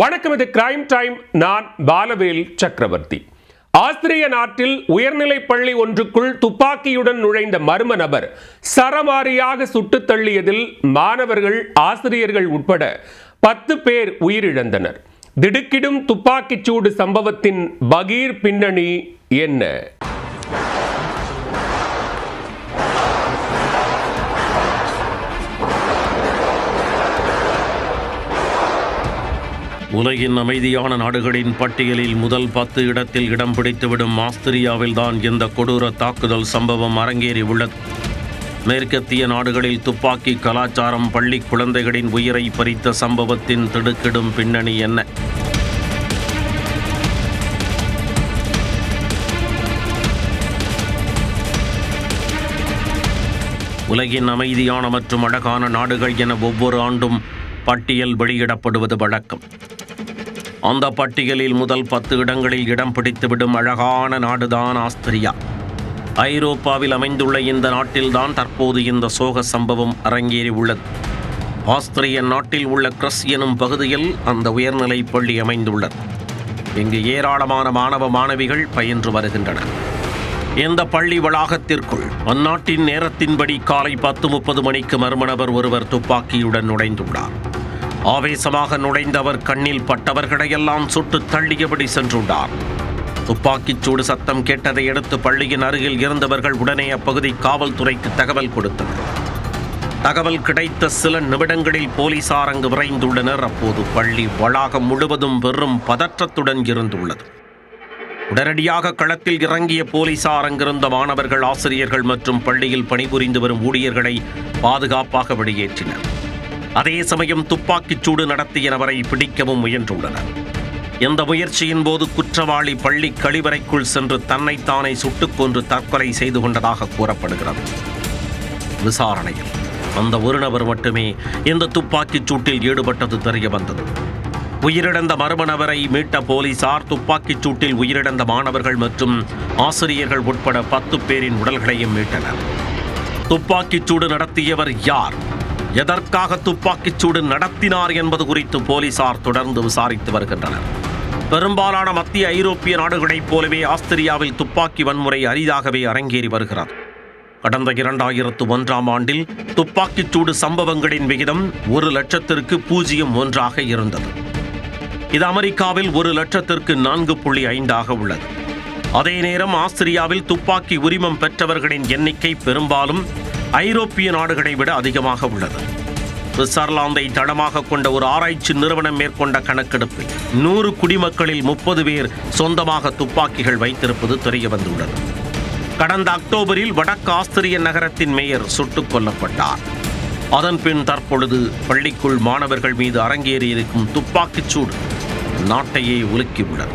வணக்கம், இது crime time. நான் பாலவேல் சக்கரவர்த்தி. ஆஸ்திரிய நாட்டில் உயர்நிலைப் பள்ளி ஒன்றுக்குள் துப்பாக்கியுடன் நுழைந்த மர்ம நபர் சரமாரியாக சுட்டுத் தள்ளியதில் மாணவர்கள், ஆசிரியர்கள் உட்பட 10 பேர் உயிரிழந்தனர். திடுக்கிடும் துப்பாக்கிச்சூடு சம்பவத்தின் பகீர் பின்னணி என்ன? உலகின் அமைதியான நாடுகளின் பட்டியலில் முதல் 10 இடத்தில் இடம் பிடித்துவிடும் ஆஸ்திரியாவில்தான் இந்த கொடூர தாக்குதல் சம்பவம் அரங்கேறி உள்ளது. மேற்கத்திய நாடுகளில் துப்பாக்கி கலாச்சாரம் பள்ளி குழந்தைகளின் உயிரை பறித்த சம்பவத்தின் திடுக்கிடும் பின்னணி என்ன? உலகின் அமைதியான மற்றும் அழகான நாடுகள் என ஒவ்வொரு ஆண்டும் பட்டியல் வெளியிடப்படுவது வழக்கம். அந்த பட்டியலில் முதல் 10 இடங்களில் இடம் பிடித்துவிடும் அழகான நாடுதான் ஆஸ்திரியா. ஐரோப்பாவில் அமைந்துள்ள இந்த நாட்டில்தான் தற்போது இந்த சோக சம்பவம் அரங்கேறி உள்ளது. ஆஸ்திரிய நாட்டில் உள்ள கிரஸ் எனும் பகுதியில் அந்த உயர்நிலைப் பள்ளி அமைந்துள்ளது. இங்கு ஏராளமான மாணவ மாணவிகள் பயின்று வருகின்றனர். இந்த பள்ளி வளாகத்திற்குள் அந்நாட்டின் நேரத்தின்படி காலை 10:30 மணிக்கு மர்ம நபர் ஒருவர் துப்பாக்கியுடன் நுழைந்துள்ளார். ஆவேசமாக நுழைந்தவர் கண்ணில் பட்டவர்களையெல்லாம் சுட்டு தள்ளியபடி சென்றுள்ளார். துப்பாக்கிச்சூடு சத்தம் கேட்டதை அடுத்து பள்ளியின் அருகில் இருந்தவர்கள் உடனே அப்பகுதி காவல்துறைக்கு தகவல் கொடுத்தனர். தகவல் கிடைத்த சில நிமிடங்களில் போலீசார் அங்கு விரைந்துள்ளனர். அப்போது பள்ளி வளாகம் முழுவதும் பெரும் பதற்றத்துடன் இருந்துள்ளது. உடனடியாக களத்தில் இறங்கிய போலீசார் அங்கிருந்த மாணவர்கள், ஆசிரியர்கள் மற்றும் பள்ளியில் பணிபுரிந்து வரும் ஊழியர்களை பாதுகாப்பாக வெளியேற்றினர். அதே சமயம் துப்பாக்கிச்சூடு நடத்திய நபரை பிடிக்கவும் முயன்றுள்ளனர். இந்த முயற்சியின் போது குற்றவாளி பள்ளி கழிவறைக்குள் சென்று தன்னைத்தானே சுட்டுக் கொன்று தற்கொலை செய்து கொண்டதாக கூறப்படுகிறது. விசாரணையில் அந்த ஒரு நபர் மட்டுமே இந்த துப்பாக்கிச் சூட்டில் ஈடுபட்டது தெரிய வந்தது. உயிரிழந்த மர்ம நபரை மீட்ட போலீசார் துப்பாக்கிச் சூட்டில் உயிரிழந்த மாணவர்கள் மற்றும் ஆசிரியர்கள் உட்பட 10 பேரின் உடல்களையும் மீட்டனர். துப்பாக்கிச்சூடு நடத்தியவர் யார், எதற்காக துப்பாக்கிச்சூடு நடத்தினார் என்பது குறித்து போலீசார் தொடர்ந்து விசாரித்து வருகின்றனர். பெரும்பாலான மத்திய ஐரோப்பிய நாடுகளைப் போலவே ஆஸ்திரியாவில் துப்பாக்கி வன்முறை அரிதாகவே அரங்கேறி வருகிறது. கடந்த 2001ஆம் ஆண்டில் துப்பாக்கிச்சூடு சம்பவங்களின் விகிதம் 1,00,001 இருந்தது. இது அமெரிக்காவில் 1,00,004.5 உள்ளது. அதே நேரம் ஆஸ்திரியாவில் துப்பாக்கி உரிமம் பெற்றவர்களின் எண்ணிக்கை பெரும்பாலும் ஐரோப்பிய நாடுகளை விட அதிகமாக உள்ளது. சுவிட்சர்லாந்தை தளமாக கொண்ட ஒரு ஆராய்ச்சி நிறுவனம் மேற்கொண்ட கணக்கெடுப்பில் 100 குடிமக்களில் 30 பேர் சொந்தமாக துப்பாக்கிகள் வைத்திருப்பது தெரிய வந்துள்ளது. கடந்த அக்டோபரில் வடக்கு ஆஸ்திரிய நகரத்தின் மேயர் சுட்டுக் கொல்லப்பட்டார். அதன்பின் தற்பொழுது பள்ளிக்குள் மாணவர்கள் மீது அரங்கேறி இருக்கும் துப்பாக்கிச்சூடு நாட்டையே உலுக்கியுள்ளது.